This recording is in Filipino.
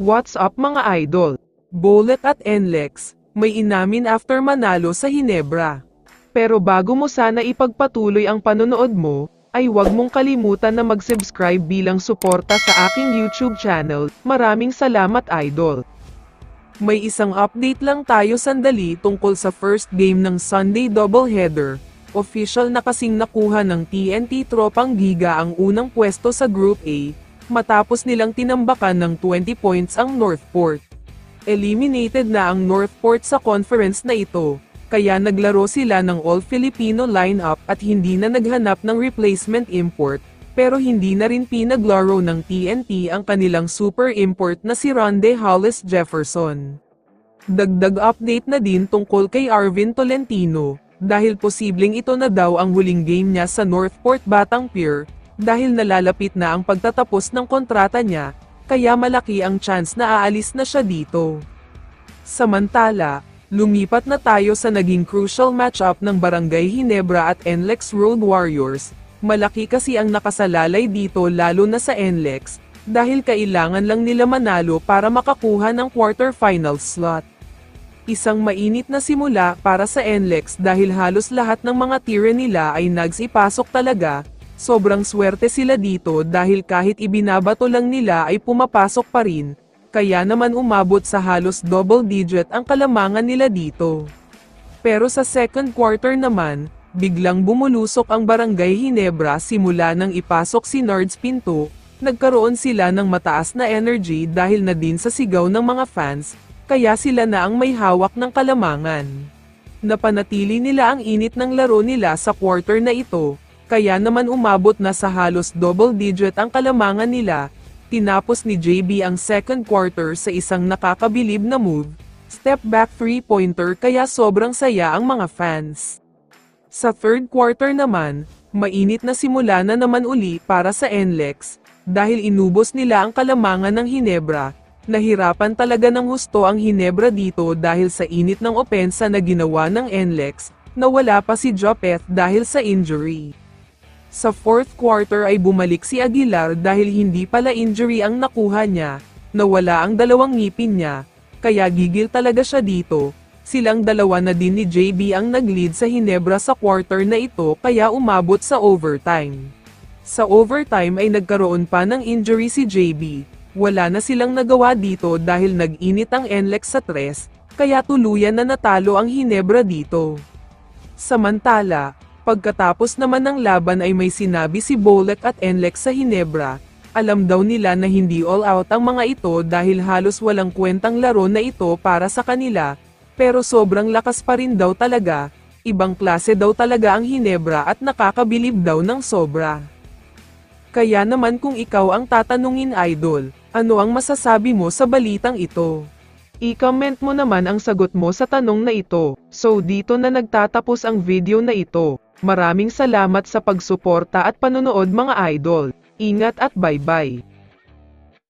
What's up mga idol? Bullet at NLEX, may inamin after manalo sa Hinebra. Pero bago mo sana ipagpatuloy ang panonood mo, ay huwag mong kalimutan na mag-subscribe bilang suporta sa aking YouTube channel. Maraming salamat idol. May isang update lang tayo sandali tungkol sa first game ng Sunday doubleheader. Official na kasing nakuha ng TNT Tropang Giga ang unang pwesto sa Group A, matapos nilang tinambakan ng 20 points ang Northport. Eliminated na ang Northport sa conference na ito, kaya naglaro sila ng all-Filipino lineup at hindi na naghanap ng replacement import, pero hindi na rin pinaglaro ng TNT ang kanilang super import na si Ronde Hollis Jefferson. Dagdag update na din tungkol kay Arvin Tolentino, dahil posibleng ito na daw ang huling game niya sa Northport Batang Pier, dahil nalalapit na ang pagtatapos ng kontrata niya, kaya malaki ang chance na aalis na siya dito. Samantala, lumipat na tayo sa naging crucial matchup ng Barangay Hinebra at NLEX Road Warriors. Malaki kasi ang nakasalalay dito lalo na sa NLEX, dahil kailangan lang nila manalo para makakuha ng quarterfinal slot. Isang mainit na simula para sa NLEX dahil halos lahat ng mga tire nila ay nagsipasok talaga. Sobrang swerte sila dito dahil kahit ibinabato lang nila ay pumapasok pa rin, kaya naman umabot sa halos double digit ang kalamangan nila dito. Pero sa second quarter naman, biglang bumulusok ang Barangay Hinebra simula nang ipasok si Nards Pinto, nagkaroon sila ng mataas na energy dahil na din sa sigaw ng mga fans, kaya sila na ang may hawak ng kalamangan. Napanatili nila ang init ng laro nila sa quarter na ito, kaya naman umabot na sa halos double digit ang kalamangan nila. Tinapos ni JB ang second quarter sa isang nakakabilib na move, step back 3-pointer, kaya sobrang saya ang mga fans. Sa third quarter naman, mainit na simula na naman uli para sa NLEX, dahil inubos nila ang kalamangan ng Hinebra. Nahirapan talaga ng husto ang Hinebra dito dahil sa init ng opensa na ginawa ng NLEX, nawala pa si Jopeth dahil sa injury. Sa fourth quarter ay bumalik si Aguilar dahil hindi pala injury ang nakuha niya, nawala ang dalawang ngipin niya, kaya gigil talaga siya dito. Silang dalawa na din ni JB ang nag-lead sa Hinebra sa quarter na ito kaya umabot sa overtime. Sa overtime ay nagkaroon pa ng injury si JB, wala na silang nagawa dito dahil nag-init ang NLEX sa 3, kaya tuluyan na natalo ang Hinebra dito. Samantala, pagkatapos naman ng laban ay may sinabi si Bullet at NLEX sa Hinebra, alam daw nila na hindi all out ang mga ito dahil halos walang kwentang laro na ito para sa kanila, pero sobrang lakas pa rin daw talaga, ibang klase daw talaga ang Hinebra at nakakabilib daw ng sobra. Kaya naman kung ikaw ang tatanungin idol, ano ang masasabi mo sa balitang ito? I-comment mo naman ang sagot mo sa tanong na ito. So dito na nagtatapos ang video na ito. Maraming salamat sa pagsuporta at panonood mga idol. Ingat at bye-bye.